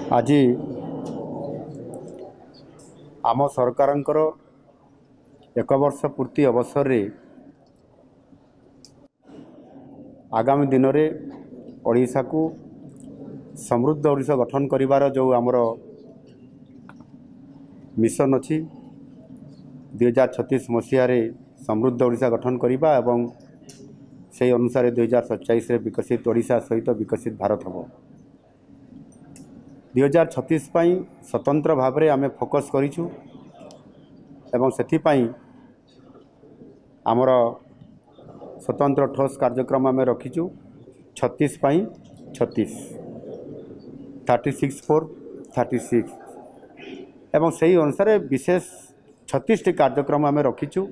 आज आम सरकारंकर एक वर्ष पूर्ति अवसर रे आगामी दिन में ओडिशा को समृद्ध ओडिशा गठन करिवार जो आमर मिशन अच्छी 2036 मसीह समृद्ध ओडिशा गठन करवा एवं से अनुसार 2047 विकसित ओडिशा सहित विकसित भारत हम 2036 स्वतंत्र भाव में आम फोकस करूँ एवं से आमर स्वतंत्र ठोस कार्यक्रम आम रखीचु 36 36 फॉर 36 एवं से ही अनुसार विशेष 36 कार्यक्रम आम रखीचु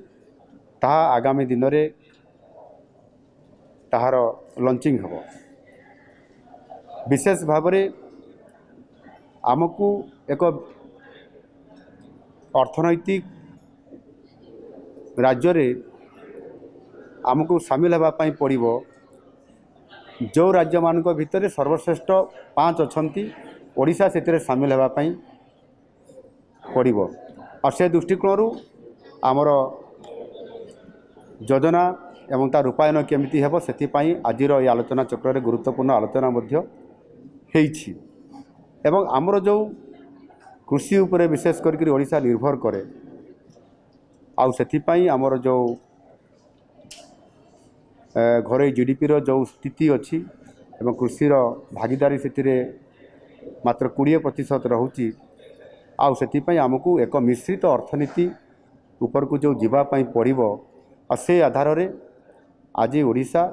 ताहा आगामी दिन में ताहार लॉन्चिंग हम विशेष भाव में आमको एक अर्थनैतिक राज्य रे आमको सामिल होगापाई पड़ो जो राज्य मान भितर सर्वश्रेष्ठ 5 अच्छी ओडिशा से सामिल होगापाई पड़ो और से दृष्टिकोण आमर योजना एवं तार रूपायन केमिति हेबो सेतिपाई आजिर ये आलोचना चक्र रे गुरुत्वपूर्ण आलोचना मध्य हेइछि एवं आमर जो कृषि उपरे विशेष करके ओडिशा निर्भर करे आउ सेतिपाई आमर जो घरे जीडीपी रो जो स्थिति अच्छी एवं कृषि भागीदारी से मात्र 20% रहुची आउ सेतिपाई आमको एक मिश्रित अर्थनीति ऊपर को जो जीवापाई पड़ो और से आधार रे आज ओडिशा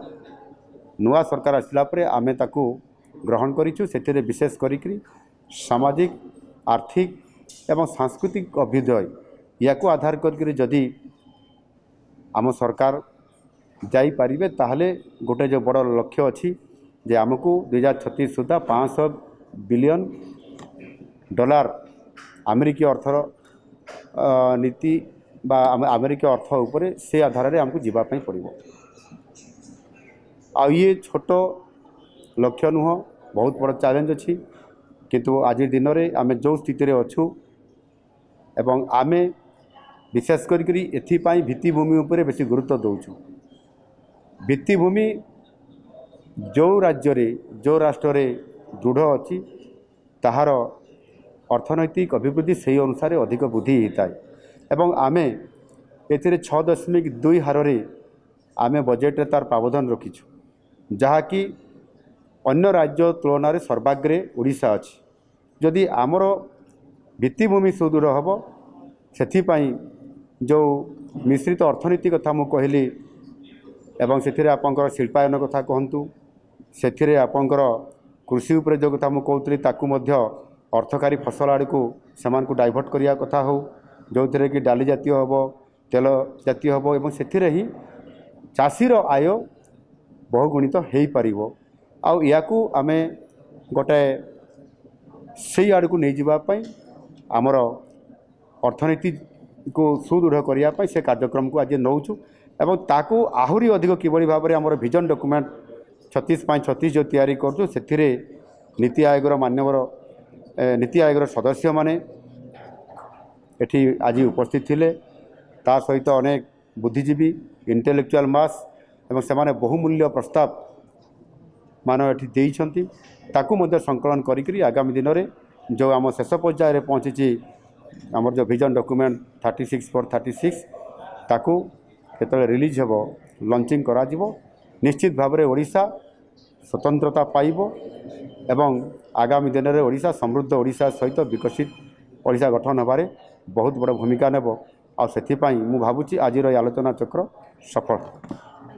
नुआ सरकार आसला परे आमे ताकू ग्रहण करिछु सेतिरे विशेष करिकरी सामाजिक आर्थिक एवं सांस्कृतिक अभ्युदय या को आधार करके जदि आम सरकार जाई पारिबे ताहले गोटे जो बड़ लक्ष्य अच्छी जे आमको 2036 सुधा $500 बिलियन अमेरिकी अर्थर नीति बा अमेरिकी अर्थ उपरे से आधार रे आमको जीवापाई पड़ो आ ये छोट लक्ष्य नुह बहुत बड़ चैलेंज अच्छी किंतु आज दिन में आम जो स्थिति रे अच्छु एवं आमे विशेष करी एथिपाई भित्तिभूमि उपरे बेसी गुरुत्व दौचु भित्तिभूमि जो राज्य रे जो राष्ट्र रे दृढ़ अच्छी ताहार अर्थनैतिक अभिवृद्धि से अनुसार अधिक वृद्धि होता है एवं आमे एथिरे 6.2 हार रे आमे बजेट रे तार प्रावधान रखीछु जहाँकि अन्य राज्य तुलन में सर्वाग्रे ओडिशा अच्छी जदि आमर भित्तिभूमि सुदृढ़ हम से जो मिश्रित अर्थनीति कथा मु कहली एवं से आपंकर शिल्पायन कथा कहतु से आपंकर कृषि उपरे जो कथा मु कहूली ताकू मध्य अर्थकारी फसल आड़ को सेमान को डाइवर्ट करिया कथा हो जो थे कि डाली जातीय हम तेल जातीय हम एवं से ही चाषीर आय बहुगुणित हो पार आउ आमे गोटे से आड़ को नहीं जावाई आमर अर्थनीति को सुदृढ़ करने से कार्यक्रम को आज नौचु एवं ताकू आहुरी अधिक किभली भाव में आमर विजन डॉक्यूमेंट 36 जो तैयारी करूँ से नीति आयोगर मान्यवर नीति आयोगर सदस्य माने एठी आज उपस्थित थिले ता सहित अनेक बुद्धिजीवी इंटेलेक्चुअल मास एवं से बहुमूल्य प्रस्ताव मान एठी देइछंती ताकू मध्य संकलन करी आगामी दिन में जो आम शेष पर्यायर पहुँची आमर जो विजन डॉक्यूमेंट 36 फॉर 36 ताकू केतले रिलीज हेबो लॉन्चिंग करा जिवो निश्चित भाव में ओडिशा स्वतंत्रता पाइबो एवं आगामी दिन में ओडिशा समृद्ध ओडिशा सहित विकसित ओडिशा गठन होबारे बहुत बड़ भूमिका नेब आ सेथिपाई मु भाबुची आजिर आलोचना चक्र सफल।